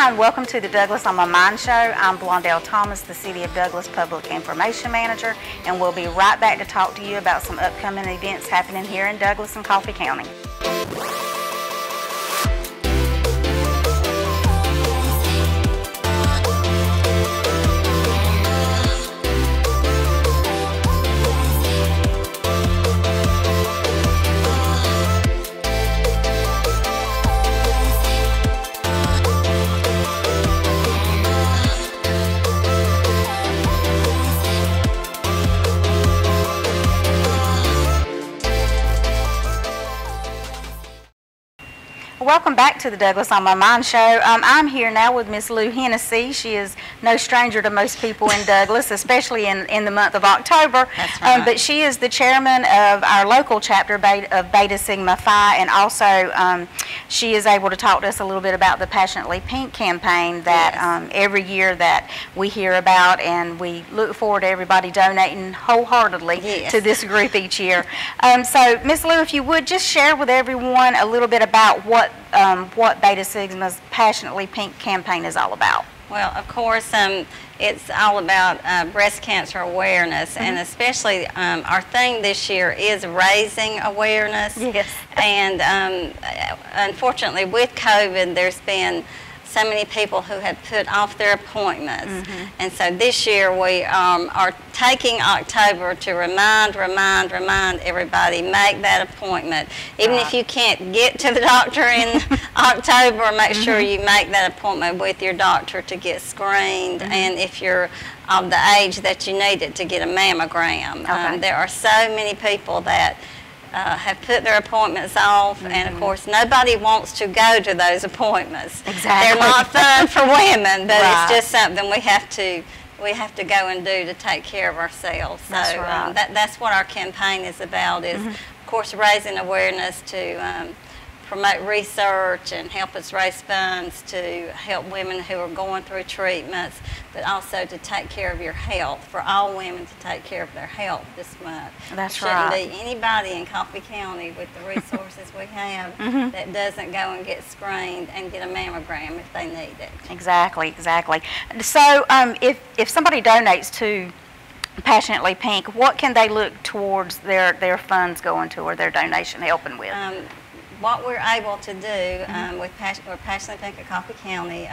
Hi, and welcome to the Douglas on My Mind show. I'm Blondell Thomas, the City of Douglas Public Information Manager, and we'll be right back to talk to you about some upcoming events happening here in Douglas and Coffee County. Welcome back to the Douglas on My Mind show. I'm here now with Miss Lou Hennessy. She is no stranger to most people in Douglas, especially in the month of October. That's right. But she is the chairman of our local chapter of Beta Sigma Phi, and also she is able to talk to us a little bit about the Passionately Pink campaign that Yes. Every year that we hear about, and we look forward to everybody donating wholeheartedly Yes. to this group each year. So, Miss Lou, if you would just share with everyone a little bit about what Beta Sigma's Passionately Pink campaign is all about. Well, of course, it's all about breast cancer awareness, and especially our theme this year is raising awareness. Yes. And unfortunately, with COVID, there's been so many people who have put off their appointments. And so this year we are taking October to remind everybody, make that appointment. Even if you can't get to the doctor in October, make sure you make that appointment with your doctor to get screened, and if you're of the age that you need it, to get a mammogram. There are so many people that have put their appointments off, and of course nobody wants to go to those appointments. Exactly. They're not fun for women, but Right. it's just something we have to go and do to take care of ourselves. So That's right. That's what our campaign is about, is of course raising awareness to promote research and help us raise funds to help women who are going through treatments, but also to take care of your health, for all women to take care of their health this month. That's Shouldn't right. be anybody in Coffee County with the resources we have that doesn't go and get screened and get a mammogram if they need it. Exactly, exactly. So if somebody donates to Passionately Pink, what can they look towards their funds going to, or their donation helping with? What we're able to do with Passionately Pink at Coffee County,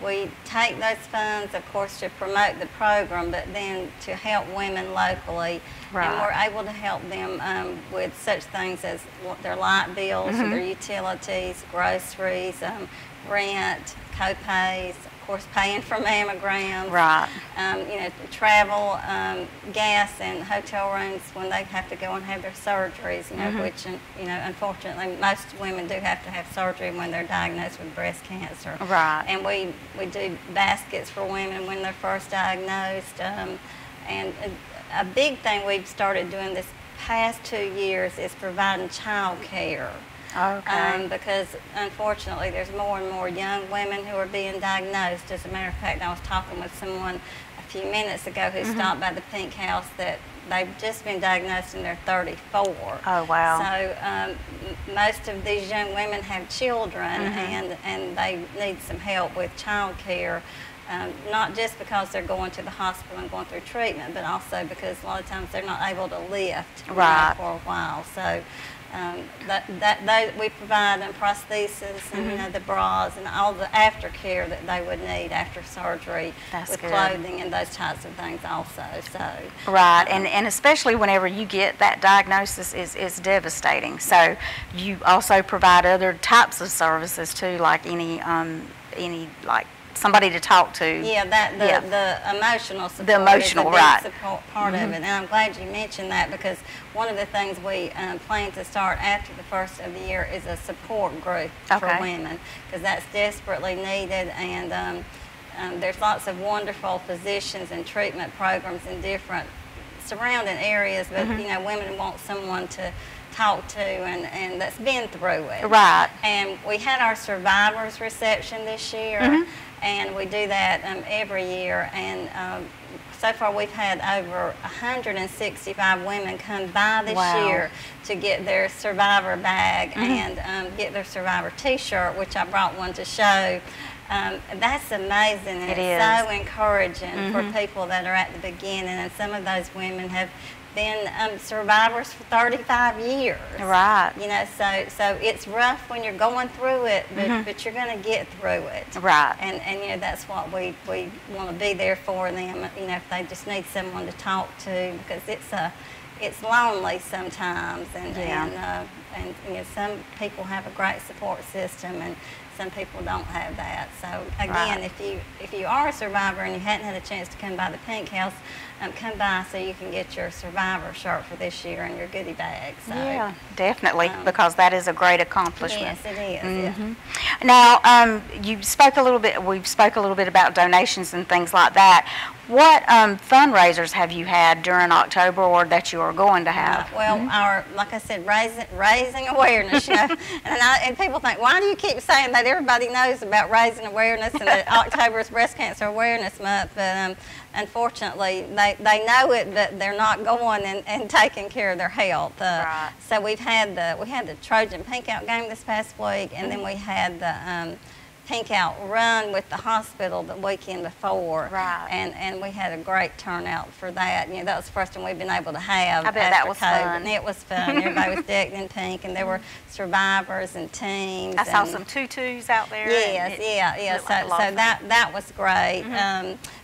we take those funds, of course, to promote the program, but then to help women locally. Right. And we're able to help them with such things as their light bills, their utilities, groceries, rent, co-pays, of course, paying for mammograms. Right. You know, travel, gas, and hotel rooms when they have to go and have their surgeries, you know, which, you know, unfortunately, most women do have to have surgery when they're diagnosed with breast cancer. Right. And we do baskets for women when they're first diagnosed. And a big thing we've started doing this past 2 years is providing child care. Okay. Because unfortunately there's more and more young women who are being diagnosed. As a matter of fact, I was talking with someone a few minutes ago who stopped by the Pink House that they've just been diagnosed and they're 34. Oh, wow. So most of these young women have children, and they need some help with child care. Not just because they're going to the hospital and going through treatment, but also because a lot of times they're not able to lift for a while. So we provide them prosthesis and you know, the bras and all the aftercare that they would need after surgery. That's with good. Clothing and those types of things also. So Right, and especially whenever you get that diagnosis is devastating. So you also provide other types of services too, like any like somebody to talk to. Yeah, the emotional support. The emotional, is a big right. support part of it, and I'm glad you mentioned that, because one of the things we plan to start after the first of the year is a support group for women, because that's desperately needed, and there's lots of wonderful physicians and treatment programs in different surrounding areas, but you know, women want someone to talk to and that's been through it. Right. And we had our survivors reception this year, and we do that every year, and so far we've had over 165 women come by this year to get their survivor bag and get their survivor t-shirt, which I brought one to show. That's amazing, and It it's is. so encouraging for people that are at the beginning. And some of those women have been survivors for 35 years. Right. You know, so it's rough when you're going through it, but you're going to get through it. Right. And you know, that's what we want to be there for them. You know, if they just need someone to talk to, because it's lonely sometimes, and you know, some people have a great support system, and some people don't have that. So again, if you are a survivor and you hadn't had a chance to come by the Pink House, come by so you can get your survivor shirt for this year and your goodie bag. So, yeah, definitely, because that is a great accomplishment. Yes, it is. Yeah. Now, you spoke a little bit. We spoke a little bit about donations and things like that. What fundraisers have you had during October, or that you are going to have? Well, like I said, raising awareness. You know, and people think, why do you keep saying that? Everybody knows about raising awareness, and that October is Breast Cancer Awareness Month. But unfortunately, they know it, but they're not going and taking care of their health. Right. So we had the Trojan Pink Out game this past week, and then we had the Pink Out run with the hospital the weekend before. Right. And we had a great turnout for that. You know, that was the first one we've been able to have. I bet that was COVID. fun. It was fun. Everybody was decked in pink, and there were survivors and teams. I saw some tutus out there. Yes, yeah. So that was great.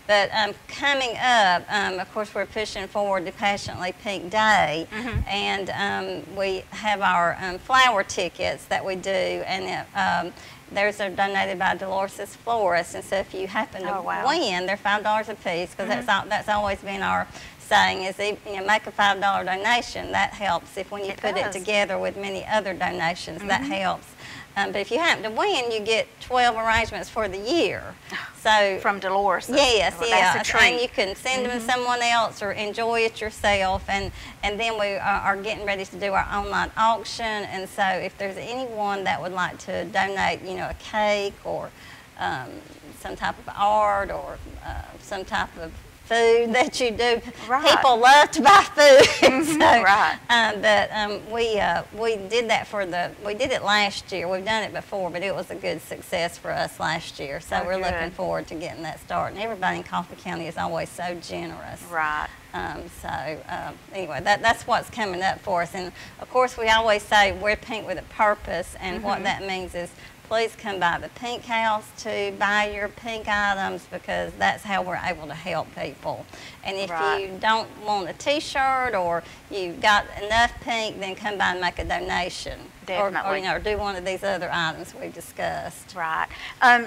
But coming up, of course, we're pushing forward to Passionately Pink Day, and we have our flower tickets that we do, and theirs are donated by Dolores' Florist, and so if you happen to win, they're $5 a piece, because that's always been our saying, is make a $5 donation. That helps if when you put it together with many other donations, that helps. But if you happen to win, you get 12 arrangements for the year. So from Dolores. Yes, well, that's a treat. And you can send them to someone else or enjoy it yourself. And then we are getting ready to do our online auction. And so if there's anyone that would like to donate, you know, a cake or some type of art or some type of food that you do. Right. People love to buy food. So, right. We did that we did it last year. We've done it before, but it was a good success for us last year. So we're looking forward to getting that started. And everybody in Coffee County is always so generous. Right. Anyway, that's what's coming up for us. And of course, we always say we're pink with a purpose, and what that means is please come by the Pink House to buy your pink items, because that's how we're able to help people. And if you don't want a t-shirt or you've got enough pink, then come by and make a donation. Definitely. Or do one of these other items we discussed. Right.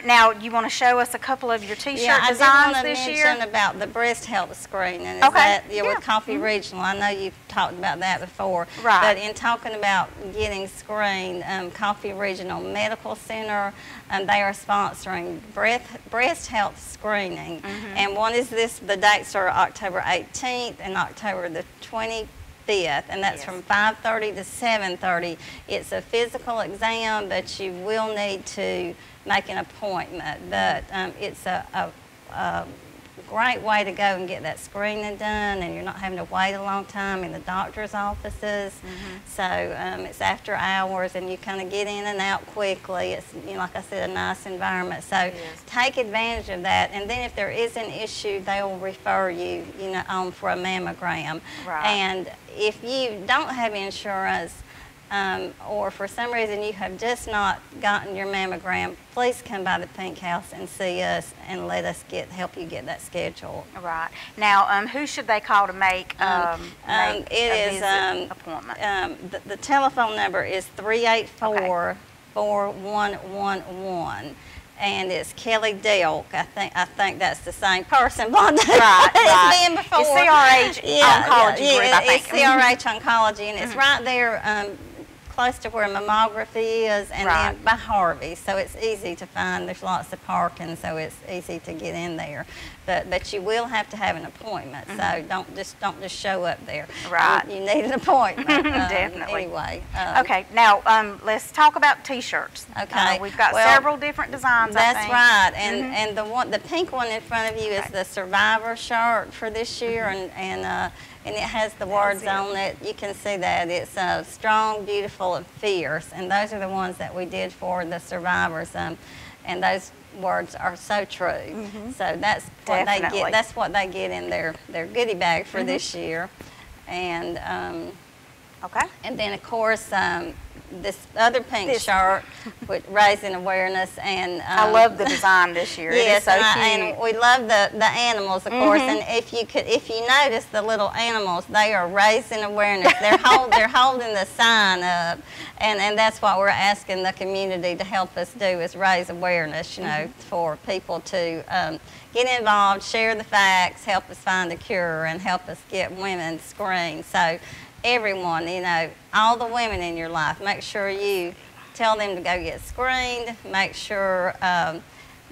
Now, you want to show us a couple of your t-shirt designs this year? I did want to mention about the breast health screening. With Coffee Regional. I know you've talked about that before. Right. But in talking about getting screened, Coffee Regional Medical Center, they are sponsoring breast health screening. And one is the dates are October 18th and October the 25th. And that's from 5:30 to 7:30. It's a physical exam, but you will need to make an appointment. But it's a great way to go and get that screening done, and you're not having to wait a long time in the doctor's offices. So it's after hours, and you kind of get in and out quickly. It's, you know, like I said, a nice environment. So take advantage of that. And then if there is an issue, they will refer you, on for a mammogram. Right. And if you don't have insurance, or for some reason you have just not gotten your mammogram, please come by the Pink House and see us and let us help you get that scheduled. Right. Now, who should they call to make a visit appointment? The telephone number is 384-4111. And it's Kelly Delk. I think that's the same person. Right. It's been before. It's CRH Oncology Group, I think. It's CRH Oncology, and it's right there close to where mammography is, and then by Harvey, so it's easy to find. There's lots of parking, so it's easy to get in there. But you will have to have an appointment, so don't just show up there. Right. You need an appointment. Definitely. Anyway. Okay. Now let's talk about t-shirts. Okay. We've got several different designs. That's right, and the pink one in front of you is the Survivor shirt for this year, and it has the words on it. You can see that it's strong, beautiful, and fierce, and those are the ones that we did for the survivors. And those words are so true. So that's what Definitely. they get. That's what they get in their goodie bag for this year, and Okay. and then of course this other pink shirt with raising awareness, and I love the design this year. yes, it is so cute. and we love the animals, of course. And if you notice the little animals, they are raising awareness. They're holding the sign up, and that's what we're asking the community to help us do, is raise awareness. You know, for people to get involved, share the facts, help us find a cure, and help us get women screened. So everyone, you know, all the women in your life, make sure you tell them to go get screened. Make sure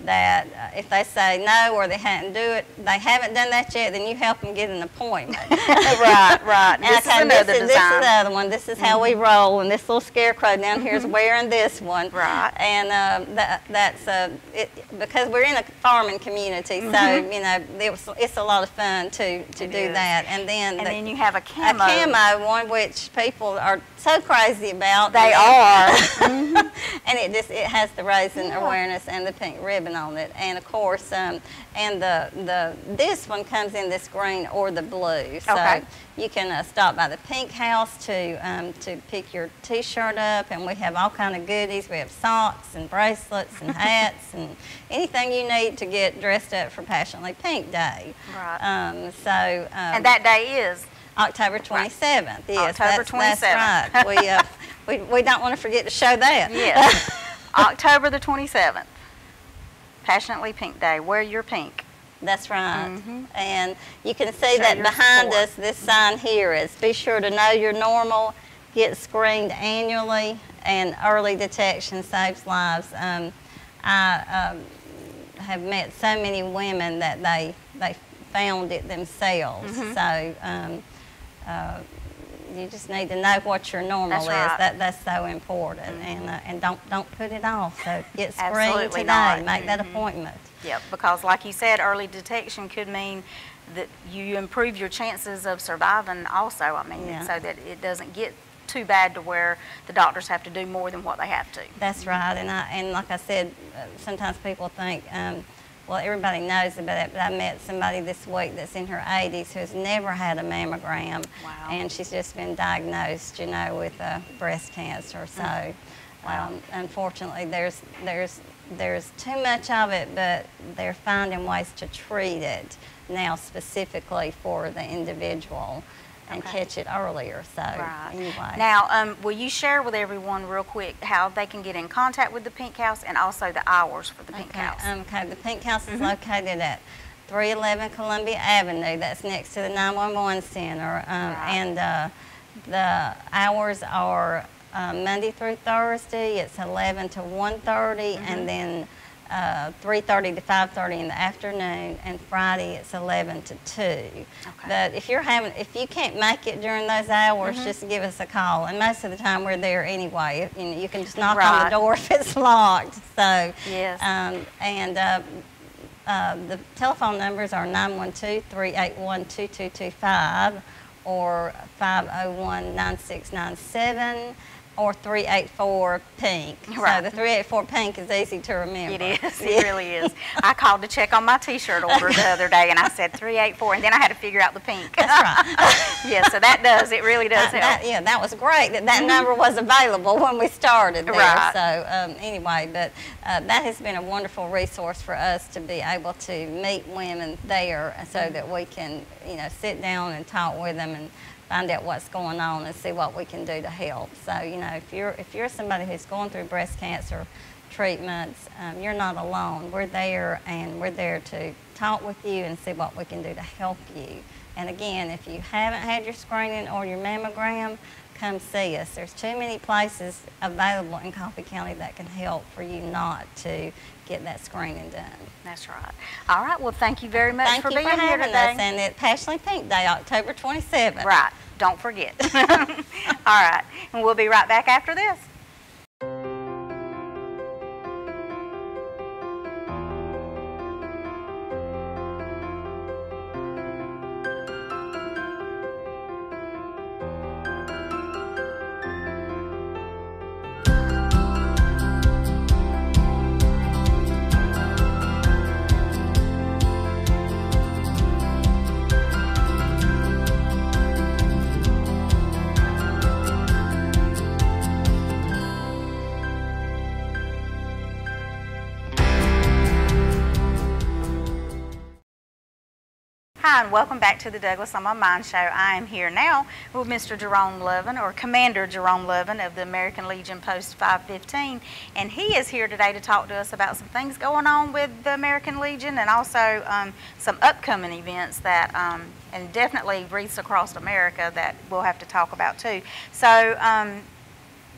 that if they say no or they haven't done that yet, then you help them get an appointment. Right. This is another one. This is how we roll, and this little scarecrow down here is wearing this one. Right. And that's because we're in a farming community, so you know it's a lot of fun to do that. And then you have a camo. A camo one, which people are so crazy about. They are. And it has the raising awareness and the pink ribbon on it, and of course, and this one comes in this green or the blue. So you can stop by the Pink House to pick your T-shirt up, and we have all kind of goodies. We have socks and bracelets and hats and anything you need to get dressed up for Passionately Pink Day. Right. And that day is October 27th. Yes, October 27th. That's right. We don't want to forget to show that. Yes. October the 27th. Passionately Pink Day. Wear your pink. That's right. And you can see that behind us, this sign here is, be sure to know you're normal, get screened annually, and early detection saves lives. I have met so many women that they found it themselves. So you just need to know what your normal is. That's so important, and don't put it off. So get screened today. Make that appointment. Yep, because like you said, early detection could mean that you improve your chances of surviving also. I mean, so that it doesn't get too bad to where the doctors have to do more than what they have to. That's right, and like I said, sometimes people think, well, everybody knows about it, but I met somebody this week that's in her 80s who's never had a mammogram. Wow. And she's just been diagnosed, you know, with breast cancer. So, unfortunately, there's too much of it, but they're finding ways to treat it now specifically for the individual and catch it earlier. So anyway. Now, will you share with everyone real quick how they can get in contact with the Pink House and also the hours for the Pink House? Okay, the Pink House is located at 311 Columbia Avenue. That's next to the 911 Center. And the hours are Monday through Thursday. It's 11 to 1:30, and then 3:30 to 5:30 in the afternoon, and Friday it's 11 to 2. Okay. But if you can't make it during those hours, just give us a call. And most of the time we're there anyway. You can just knock on the door if it's locked. So yes. The telephone numbers are 912-381-2225 or 501-9697. Or 384-PINK. Right. So the 384-PINK is easy to remember. It is. It really is. I called to check on my T-shirt order the other day, and I said 384, and then I had to figure out the pink. That's right. Yeah, so that does. It really does help. That was great that number was available when we started there. Right. So anyway, but that has been a wonderful resource for us to be able to meet women there so that we can, sit down and talk with them and find out what's going on and see what we can do to help. So, if you're somebody who's going through breast cancer treatments, you're not alone. We're there, and we're there to talk with you and see what we can do to help you. And again, if you haven't had your screening or your mammogram, come see us. There's too many places available in Coffee County that can help for you not to get that screening done. That's right. All right. Well, thank you very much for being here today. Thank you for having us, and it's Passionately Pink Day, October 27th. Right. Don't forget. All right. And we'll be right back after this. Hi, and welcome back to the Douglas on My Mind show. I am here now with Mr. Jerome Lovin, or Commander Jerome Lovin of the American Legion Post 515, and he is here today to talk to us about some things going on with the American Legion and also some upcoming events that, and definitely Wreaths across America that we'll have to talk about too. So,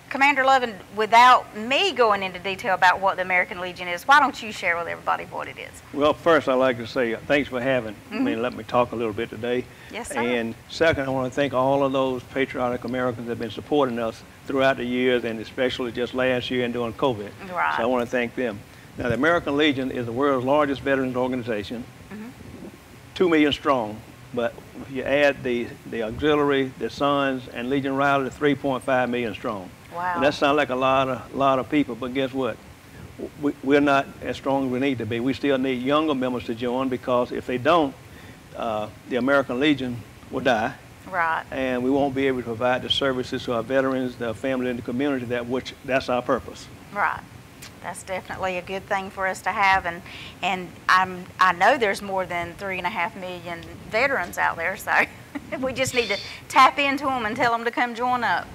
Commander Lovin, without me going into detail about what the American Legion is, why don't you share with everybody what it is? Well, first I'd like to say thanks for having me and let me talk a little bit today. Yes, sir. And second, I want to thank all of those patriotic Americans that have been supporting us throughout the years, and especially just last year and during COVID. Right. So I want to thank them. Now, the American Legion is the world's largest veterans organization, 2 million strong. But if you add the auxiliary, the Sons, and Legion Riders, 3.5 million strong. Wow. And that sounds like a lot of people, but guess what? We're not as strong as we need to be. We still need younger members to join, because if they don't, the American Legion will die. Right. And we won't be able to provide the services to our veterans, their family, and the community. That's our purpose. Right. That's definitely a good thing for us to have, and I know there's more than 3.5 million veterans out there, so we just need to tap into them and tell them to come join up.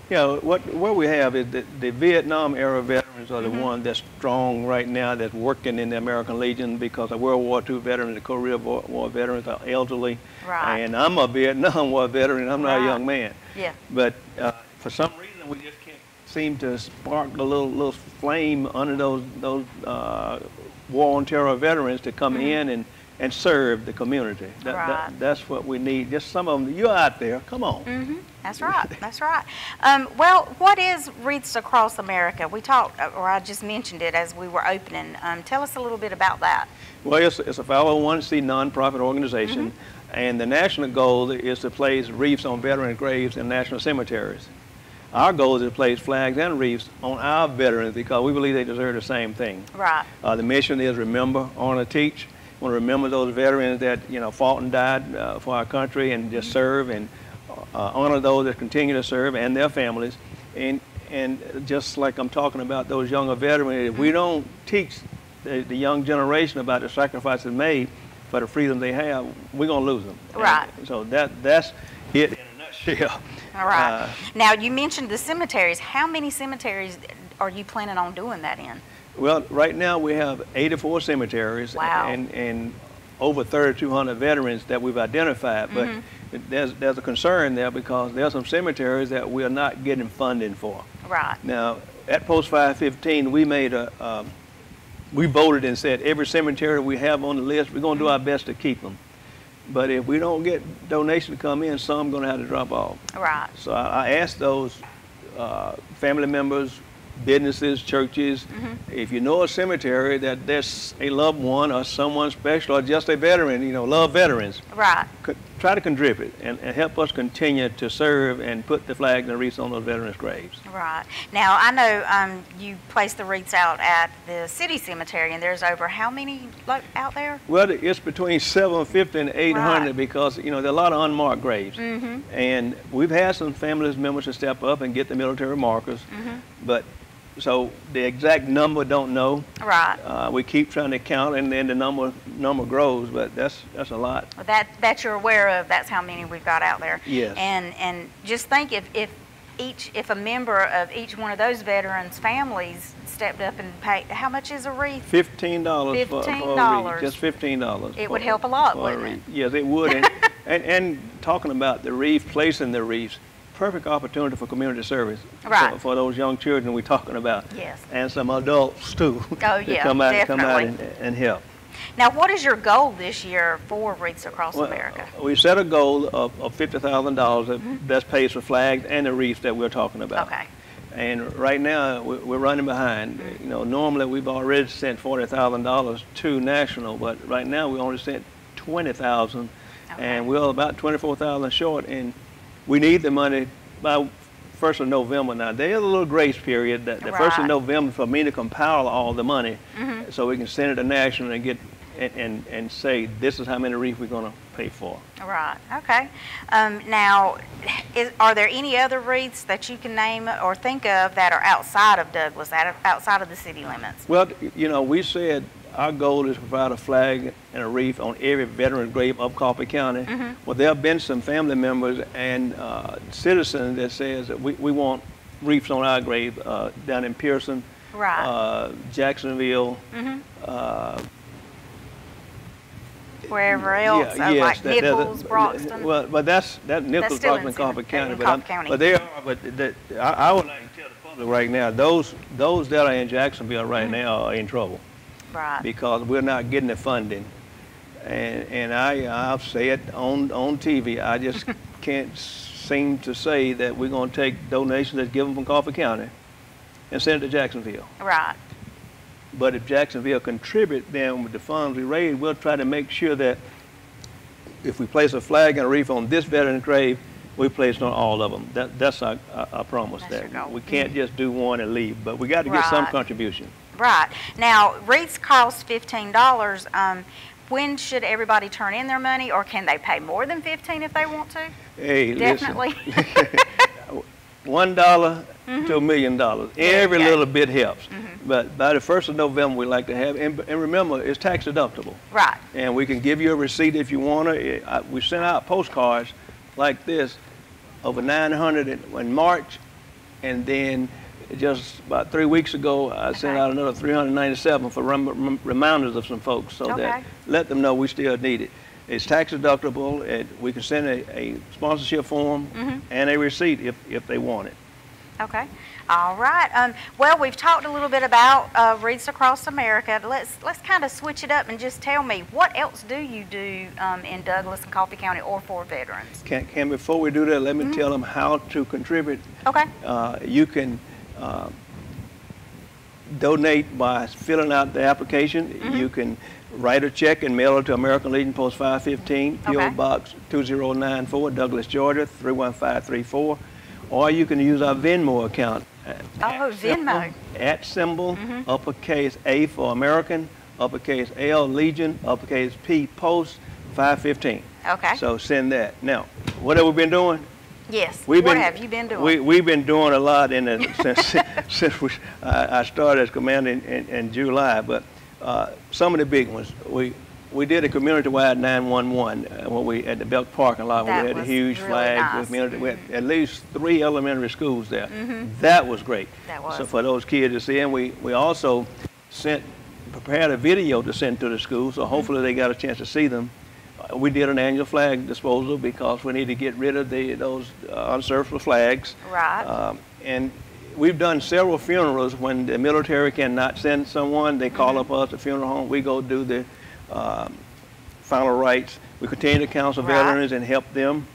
Yeah, what we have is the Vietnam era veterans are the ones that's strong right now, that's working in the American Legion, because the World War II veterans, the Korea War veterans are elderly. Right. And I'm a Vietnam War veteran. I'm not a young man. Yeah. But for some reason, we just can't seem to spark a little flame under those war on terror veterans to come in and serve the community. That's what we need. Just some of them. You're out there. Come on. That's right. That's right. Well, what is Wreaths Across America? We talked, or I just mentioned it as we were opening. Tell us a little bit about that. Well, it's a 501c nonprofit organization, and the national goal is to place wreaths on veteran graves in national cemeteries. Our goal is to place flags and wreaths on our veterans, because we believe they deserve the same thing. Right. The mission is remember, honor, teach. We want to remember those veterans that fought and died for our country, and just serve, and honor those that continue to serve and their families. And just like I'm talking about those younger veterans, if we don't teach the young generation about the sacrifices made for the freedom they have, we're going to lose them. Right. And so that's it in a nutshell. All right. Now, you mentioned the cemeteries. How many cemeteries are you planning on doing that in? Well, right now we have 84 cemeteries. Wow. And over 3,200 veterans that we've identified. But there's a concern there, because there are some cemeteries that we're not getting funding for. Right. Now, at Post 515, we voted and said every cemetery we have on the list, we're going to do our best to keep them. But if we don't get donations to come in, some are going to have to drop off. Right. So I asked those family members, businesses, churches, if you know a cemetery that there's a loved one or someone special or just a veteran, love veterans. Right. Try to contribute and help us continue to serve and put the flags and wreaths on those veterans' graves. Right. Now, I know you place the wreaths out at the city cemetery, and there's over how many out there? Well, it's between 750 and 800 because, there are a lot of unmarked graves. And we've had some family members to step up and get the military markers, but so the exact number don't know. Right. We keep trying to count, and then the number grows, but that's a lot. Well, that you're aware of. That's how many we've got out there. Yes. And just think if a member of each one of those veterans' families stepped up and paid, how much is a wreath? $15 for a wreath. Just $15. It would help a lot, wouldn't it? Yes, it would. And talking about the wreath, placing the wreaths, perfect opportunity for community service. Right. For those young children we're talking about. Yes. And some adults too. Oh yeah, come out definitely. and help. Now, what is your goal this year for Wreaths Across America? We set a goal of $50,000 that pays for flags and the wreaths that we're talking about. Okay. And right now we're running behind. Normally we've already sent $40,000 to national, but right now we only sent $20,000, and we're about $24,000 short. And we need the money by 1st of November. Now, there's a little grace period. The 1st of November for me to compile all the money so we can send it to national and get and say this is how many wreaths we're going to pay for. Right. Okay. Now, are there any other wreaths that you can name or think of that are outside of Douglas, outside of the city limits? Well, you know, we said our goal is to provide a flag and a wreath on every veteran grave of Coffee County. Well, there have been some family members and citizens that says that we want wreaths on our grave down in Pearson, Right. Jacksonville, Wherever else, yeah, yes, like Nichols, Broxton. Well, but that's Nichols, still Broxton, in Coffee County. Coffee County. But they are. But I would like to tell the public right now, those that are in Jacksonville right now are in trouble. Right. Because we're not getting the funding, and I'll say it on TV. I just can't seem to say that we're going to take donations that's given from Coffee County and send it to Jacksonville. Right. But if Jacksonville contribute, then with the funds we raise, we'll try to make sure that if we place a flag and a wreath on this veteran's grave, we place it on all of them. That's our promise. That's your goal. We can't just do one and leave, but we got to get some Right. contribution. Right. Now, wreaths cost $15. When should everybody turn in their money, or can they pay more than $15 if they want to? Hey, Definitely. listen. $1 to $1 million. Every little bit helps. But by the 1st of November, we like to have, and remember, it's tax deductible. Right. And we can give you a receipt if you want to. We sent out postcards like this, over 900 in March, and then just about 3 weeks ago, I sent out another 397 for reminders of some folks, so that let them know we still need it. It's tax deductible, and we can send a sponsorship form and a receipt if they want it. Okay. All right. Well, we've talked a little bit about Wreaths Across America. Let's kind of switch it up and just tell me, what else do you do in Douglas and Coffee County or for veterans? Can before we do that, let me tell them how to contribute. Okay. You can donate by filling out the application. You can write a check and mail it to American Legion Post 515, P.O. Box 2094, Douglas, Georgia 31534. Or you can use our Venmo account. Venmo. @ uppercase A for American, uppercase L Legion, uppercase P Post 515. Okay. So send that. Now, what have we been doing? Yes. What have you been doing? We've been doing a lot since I started as commander in July. But some of the big ones, we did a community-wide 911 when we at the Belk parking lot. Where we had a huge really flag. nice. We had at least 3 elementary schools there. That was great. That was. So for those kids to see, and we also prepared a video to send to the schools. So hopefully they got a chance to see them. We did an annual flag disposal because we need to get rid of those unserviceable flags. Right. And we've done several funerals when the military cannot send someone. They call up us, the funeral home. We go do the final rites. We continue to counsel veterans and help them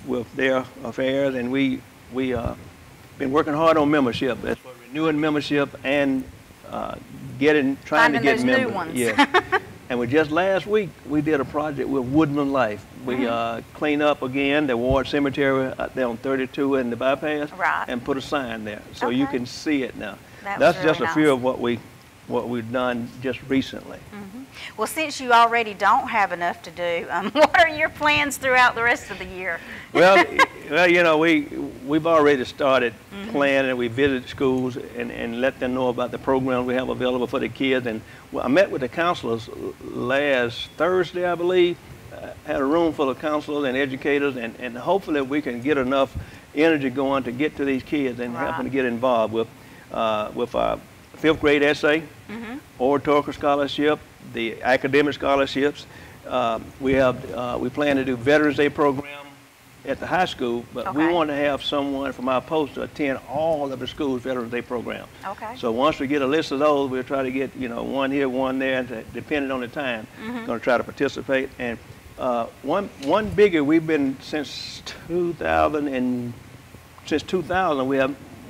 with their affairs. And we been working hard on membership. That's for renewing membership and trying to get those members. new ones. Yeah. And just last week, we did a project with Woodland Life. We cleaned up again the Ward Cemetery out there on 32 and the bypass, and put a sign there, so you can see it now. That's just a few of what we've done just recently. Well, since you already don't have enough to do, what are your plans throughout the rest of the year? Well, you know, we've already started planning. We visited schools and let them know about the programs we have available for the kids. And I met with the counselors last Thursday, I believe. Had a room full of counselors and educators, and hopefully we can get enough energy going to get to these kids and help them to get involved with our 5th grade essay, oratorical scholarship, the academic scholarships. We plan to do Veterans Day program at the high school, but we want to have someone from our post to attend all of the school's Veterans Day program. So once we get a list of those, we'll try to get, you know, one here, one there, depending on the time. Going to try to participate. And one biggie, we've been since 2000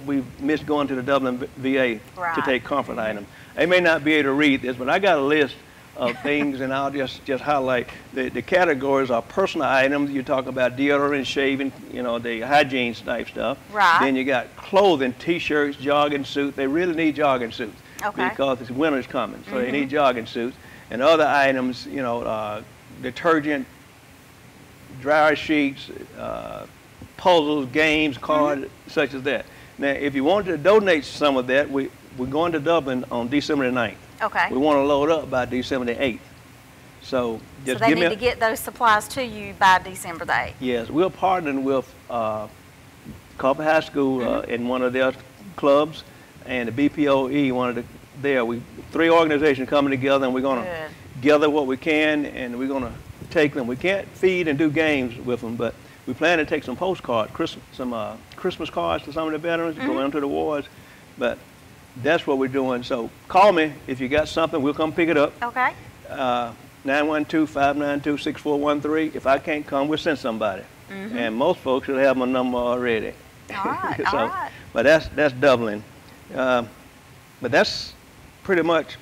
we've missed going to the Dublin VA to take comfort items. They may not be able to read this, but I got a list of things, and I'll just highlight the categories are personal items. You talk about deodorant, shaving, you know, the hygiene type stuff. Then you got clothing, t-shirts, jogging suits. They really need jogging suits because it's winter's coming, so they need jogging suits. And other items, you know, detergent, dryer sheets, puzzles, games, cards, such as that. Now, if you wanted to donate some of that, we're going to Dublin on December the 9th. Okay. We want to load up by December the 8th. So just So they give me need to get those supplies to you by December the 8th. Yes, we're partnering with Carver High School in one of their clubs, and the BPOE, one of we 3 organizations coming together, and we're going to gather what we can, and we're going to take them. We can't feed and do games with them, but we plan to take some postcards, some Christmas cards to some of the veterans, go into the wards. But that's what we're doing. So call me if you got something. We'll come pick it up. Okay. 912-592-6413. If I can't come, we'll send somebody. And most folks should have my number already. All right. So, all right. But that's doubling. But that's pretty much.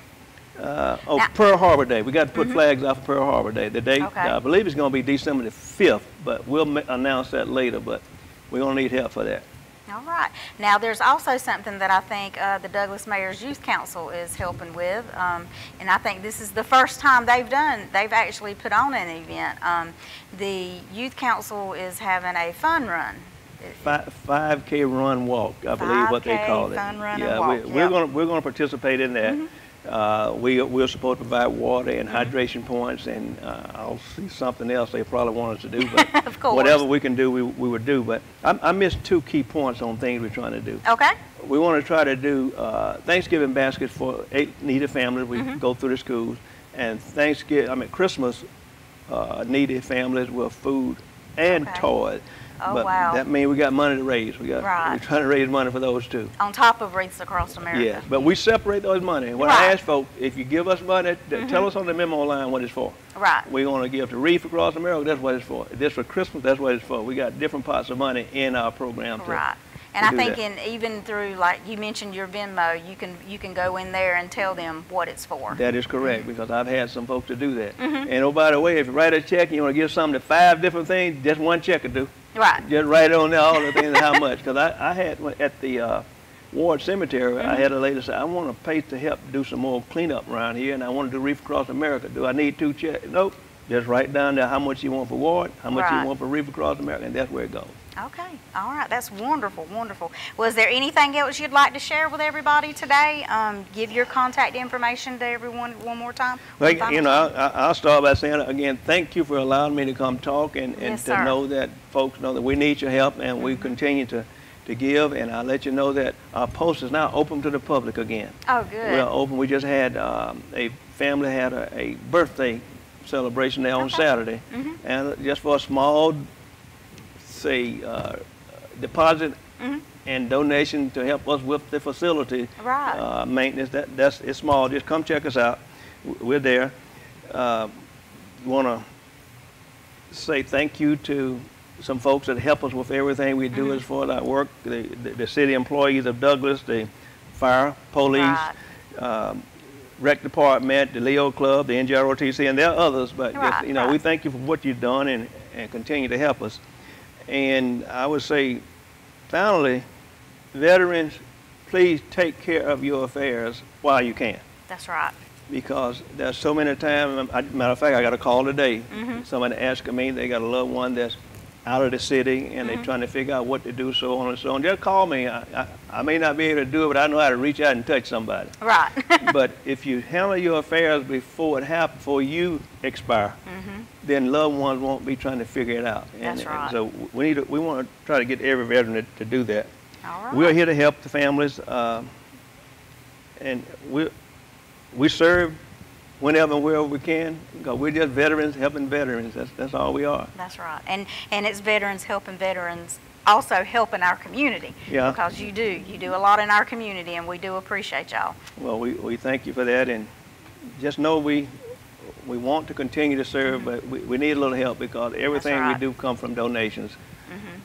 Pearl Harbor Day. We got to put flags out for Pearl Harbor Day. The date, I believe, it's going to be December the 5th, but we'll announce that later. But we're going to need help for that. All right. Now, there's also something that I think the Douglas Mayor's Youth Council is helping with, and I think this is the first time they've actually put on an event. The Youth Council is having a fun run. 5K run walk, I believe what they call it. Fun run yeah, and walk. we're going to participate in that. We're supposed to provide water and hydration points, and I'll see something else they probably want us to do. But of course. Whatever we can do, we would do. But I missed 2 key points on things we're trying to do. Okay. We want to try to do Thanksgiving baskets for 8 needy families. We go through the schools, and Christmas needy families with food and toys. Oh, but wow. that means we got money to raise. We're trying to raise money for those too. On top of Wreaths Across America. Yes, but we separate those money. When I ask folks, if you give us money, tell us on the memo line what it's for. Right. We're going to give to Wreaths Across America, that's what it's for. If this for Christmas, that's what it's for. We got different pots of money in our program too. Right. And I think even through, like you mentioned your Venmo, you can go in there and tell them what it's for. That is correct, because I've had some folks to do that. And oh, by the way, if you write a check and you want to give something to 5 different things, just one check will do. Right. Just write on there all the things and how much. Because I had at the Ward Cemetery, I had a lady say, I want to pay to help do some more cleanup around here, and I want to do Wreaths Across America. Do I need 2 checks? Nope. Just write down there how much you want for Ward, how much you want for Wreaths Across America, and that's where it goes. Okay. All right. That's wonderful. Wonderful. Was there anything else you'd like to share with everybody today? Give your contact information to everyone one more time. Well, I'll start by saying, again, thank you for allowing me to come talk and to know that folks know that we need your help, and we continue to give. And I'll let you know that our post is now open to the public again. Oh, good. We're open. We just had a family had a birthday celebration there on Saturday, and just for a small deposit and donation to help us with the facility maintenance. It's small. Just come check us out. We're there. Want to say thank you to some folks that help us with everything we do as far as our work. The city employees of Douglas, the fire, police, rec department, the Leo Club, the NJROTC, and there are others. But we thank you for what you've done and continue to help us. And I would say, finally, veterans, please take care of your affairs while you can. That's right. Because there's so many times, matter of fact, I got a call today. Somebody asking me, they got a loved one that's out of the city, and they're trying to figure out what to do, so on and so on. Just call me. I may not be able to do it, but I know how to reach out and touch somebody. Right. But if you handle your affairs before it happens, before you expire, then loved ones won't be trying to figure it out. That's right. So we want to try to get every veteran to do that. All right. We're here to help the families, and we serve whenever and wherever we can, because we're just veterans helping veterans. That's all we are. That's right. And it's veterans helping veterans, also helping our community. Yeah. Because you do a lot in our community, and we do appreciate y'all. Well, we thank you for that, and just know we want to continue to serve, but we need a little help, because everything we do come from donations.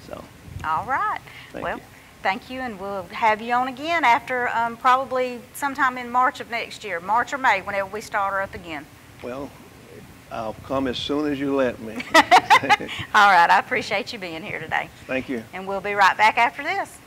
So. All right. Thank you. Thank you, and we'll have you on again after probably sometime in March of next year, March or May, whenever we start her up again. Well, I'll come as soon as you let me. All right, I appreciate you being here today. Thank you. And we'll be right back after this.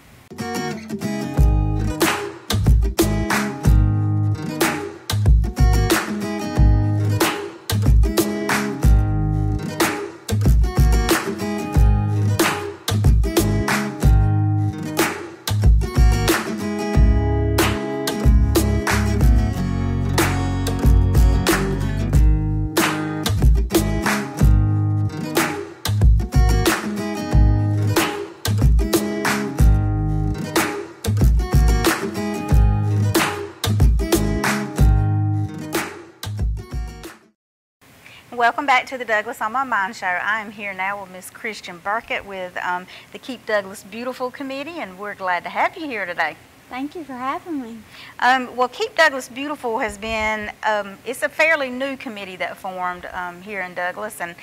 welcome back to the Douglas on My Mind show. I am here now with Miss Christian Burkett with the Keep Douglas Beautiful Committee, and we're glad to have you here today. Thank you for having me. Well, Keep Douglas Beautiful has been, it's a fairly new committee that formed here in Douglas, and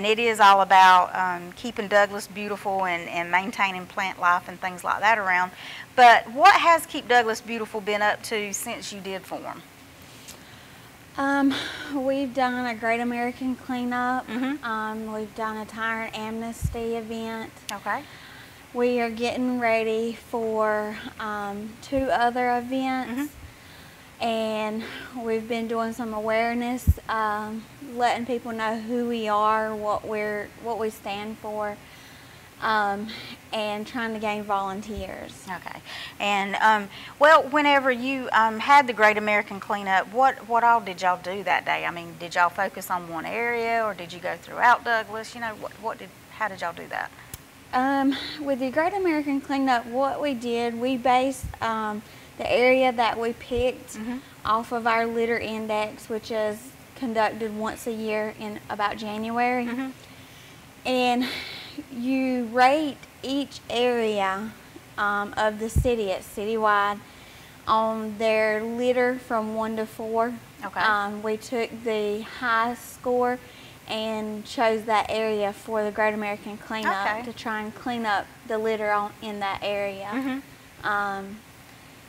it is all about keeping Douglas beautiful and maintaining plant life and things like that around. But what has Keep Douglas Beautiful been up to since you did form? We've done a Great American Cleanup. Mm-hmm. We've done a Tyrant Amnesty event. Okay. We are getting ready for 2 other events, and we've been doing some awareness, letting people know who we are, what we stand for, and trying to gain volunteers. Okay. And, well, whenever you had the Great American Cleanup, what all did y'all do that day? I mean, did y'all focus on one area, or did you go throughout Douglas? You know, how did y'all do that? With the Great American Cleanup, what we did, we based the area that we picked off of our litter index, which is conducted once a year in about January. And you rate each area of the city, it's citywide, on their litter from 1 to 4. Okay. We took the highest score and chose that area for the Great American Cleanup to try and clean up the litter in that area.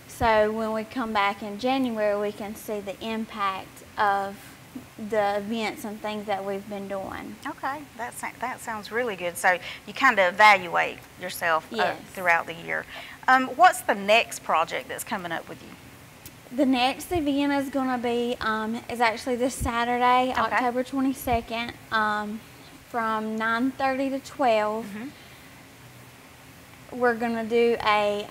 So when we come back in January, we can see the impact of the events and things that we've been doing. Okay, that sounds really good. So you kind of evaluate yourself throughout the year. What's the next project that's coming up with you? The next event is going to be, is actually this Saturday, October 22nd, from 9:30 to 12. We're going to do a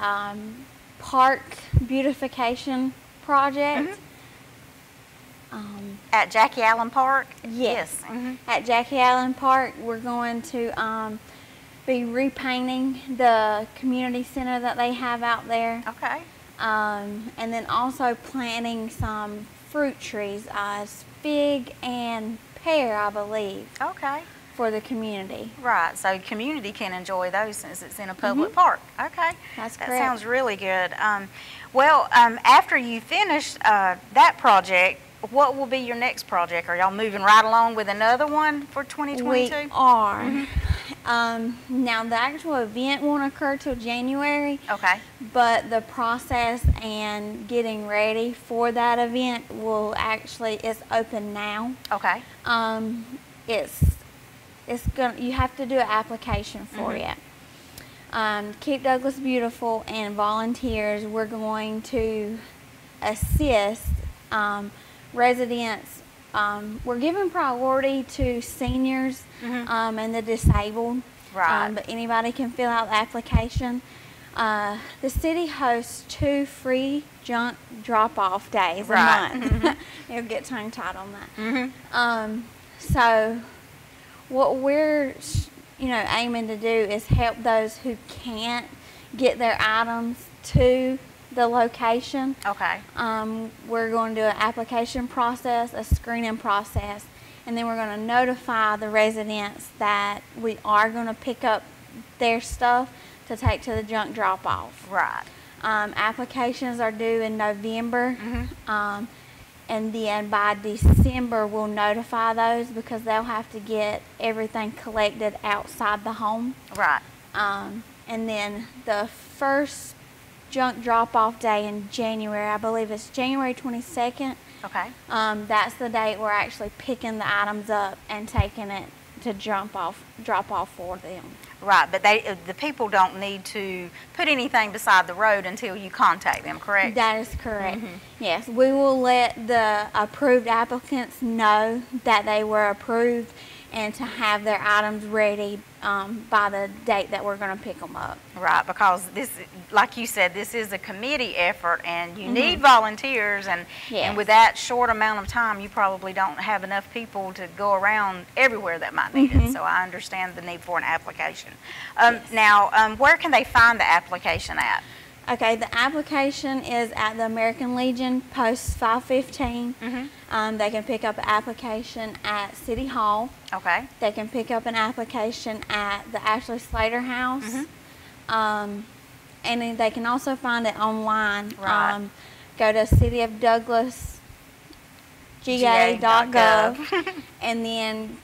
park beautification project. At Jackie Allen Park? Yes. At Jackie Allen Park, we're going to be repainting the community center that they have out there. Okay. And then also planting some fruit trees, fig and pear, I believe. Okay. For the community. Right, so community can enjoy those since it's in a public park. Okay. That's correct. That sounds really good. Well, after you finish that project, what will be your next project? Are y'all moving right along with another one for 2022? We are. Now, the actual event won't occur till January. Okay. But the process and getting ready for that event it's open now. Okay. You have to do an application for it. Keep Douglas Beautiful and volunteers, we're going to assist residents. We're giving priority to seniors and the disabled. Right. But anybody can fill out the application. The city hosts 2 free junk drop-off days a month. You'll get tongue-tied on that. So what we're aiming to do is help those who can't get their items to the location. Okay. We're going to do an application process, a screening process, and then we're going to notify the residents that we are going to pick up their stuff to take to the junk drop-off. Right. Applications are due in November, and then by December we'll notify those because they'll have to get everything collected outside the home. Right. And then the first junk drop-off day in January, I believe it's January 22nd. Okay. That's the date we're actually picking the items up and taking it to drop off for them. Right, but the people don't need to put anything beside the road until you contact them, correct? That is correct. Yes, we will let the approved applicants know that they were approved and to have their items ready by the date that we're going to pick them up. Right, because this, like you said, this is a committee effort and you need volunteers, and with that short amount of time you probably don't have enough people to go around everywhere that might need it, so I understand the need for an application. Now, where can they find the application at? Okay, the application is at the American Legion, Post 515. They can pick up an application at City Hall. Okay. They can pick up an application at the Ashley Slater House. And then they can also find it online. Right. Go to cityofdouglasga.gov and then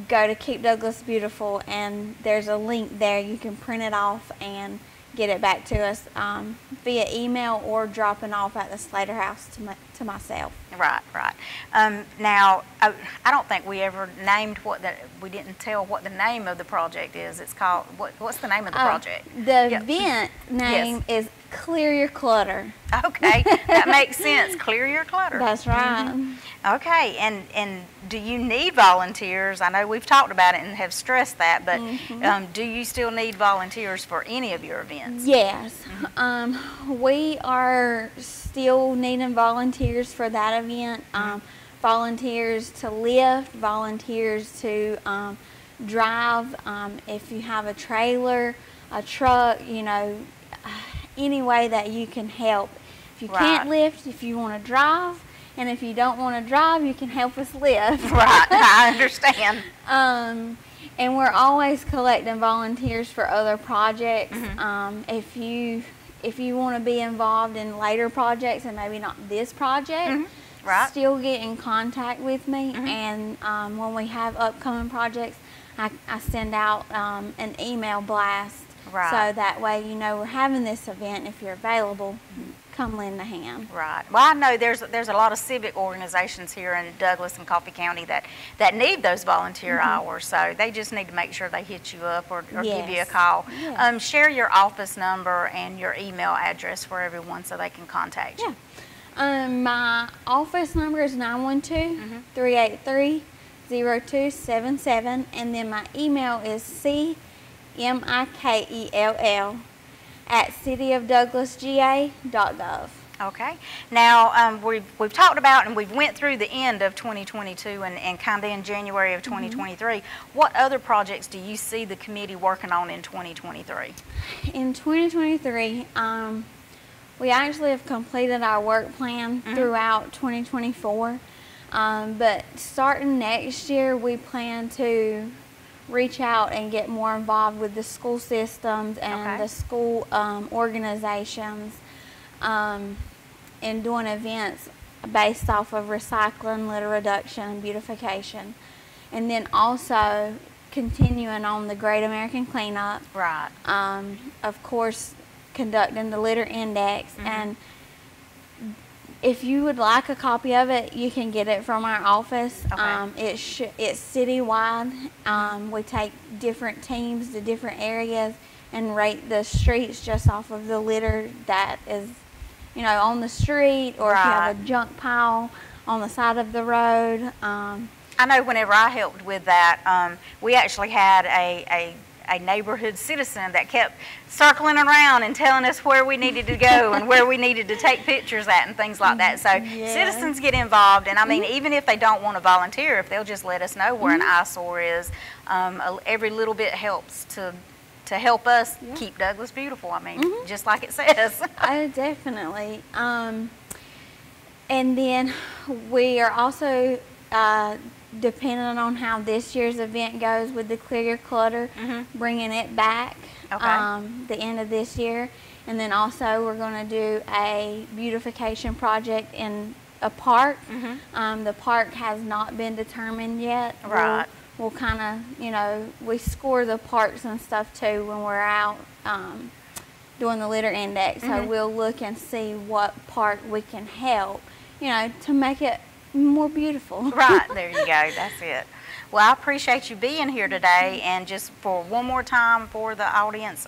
go to Keep Douglas Beautiful, and there's a link there. You can print it off and get it back to us via email or dropping off at the Slater House to myself. Right, right. Now, I don't think we ever named we didn't tell what the name of the project is. It's called, what's the name of the project? The event name is Clear Your Clutter. Okay, that makes sense. Clear Your Clutter. That's right. Okay, and do you need volunteers? I know we've talked about it and have stressed that, but do you still need volunteers for any of your events? Yes. We are still needing volunteers for that event. Volunteers to lift, volunteers to drive. If you have a trailer, a truck, any way that you can help. If you can't lift, if you want to drive, and if you don't want to drive, you can help us lift. Right, I understand. And we're always collecting volunteers for other projects. If you want to be involved in later projects and maybe not this project, still get in contact with me. And when we have upcoming projects, I send out an email blast. So that way we're having this event. If you're available, come lend a hand. Right. Well, I know there's a lot of civic organizations here in Douglas and Coffee County that need those volunteer hours. So they just need to make sure they hit you up or give you a call. Yes. Share your office number and your email address for everyone so they can contact you. My office number is 912-383-0277, and then my email is cmikel@cityofdouglasga.gov. Okay. Now, we've talked about and we've went through the end of 2022 and kind of in January of 2023. What other projects do you see the committee working on in 2023? In 2023, we actually have completed our work plan throughout 2024. But starting next year, we plan to reach out and get more involved with the school systems and the school organizations and doing events based off of recycling, litter reduction, and beautification. And then also continuing on the Great American Cleanup. Right. Of course, conducting the litter index. And if you would like a copy of it, you can get it from our office. It's citywide. We take different teams to different areas and rate the streets just off of the litter that is, on the street, or if you have a junk pile on the side of the road. I know whenever I helped with that, we actually had a neighborhood citizen that kept circling around and telling us where we needed to go and where we needed to take pictures at and things like that. So citizens get involved, and I mean, even if they don't want to volunteer, if they'll just let us know where an eyesore is, every little bit helps to help us keep Douglas beautiful. I mean, just like it says. Oh, definitely. And then we are also depending on how this year's event goes with the Clear Your Clutter, bringing it back the end of this year. And then also we're going to do a beautification project in a park. The park has not been determined yet. Right. We'll kind of, we score the parks and stuff too when we're out doing the litter index. So we'll look and see what park we can help, to make it more beautiful. Right, there you go, that's it. Well, I appreciate you being here today, and just for one more time for the audience,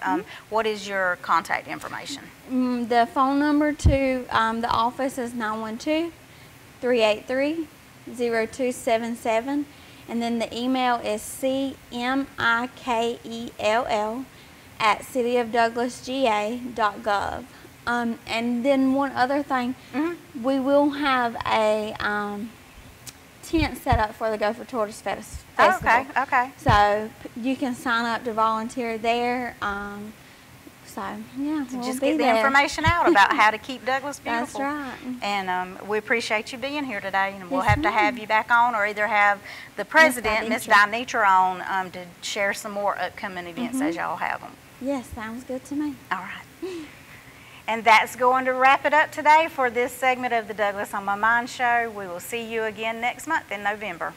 what is your contact information? The phone number to the office is 912-383-0277, and then the email is cmikel@cityofdouglasga.gov. And then one other thing, we will have a tent set up for the Go for Tortoise Festival. Okay. So you can sign up to volunteer there. So, yeah, To we'll just be get the there. information out about how to keep Douglas That's beautiful. right. And we appreciate you being here today. And we'll Yes, have to have ma'am. you back on, or either have the president, Miss Dinitra. Dinitra, on to share some more upcoming events as y'all have them. Yes, sounds good to me. All right. And that's going to wrap it up today for this segment of the Douglas on My Mind show. We will see you again next month in November.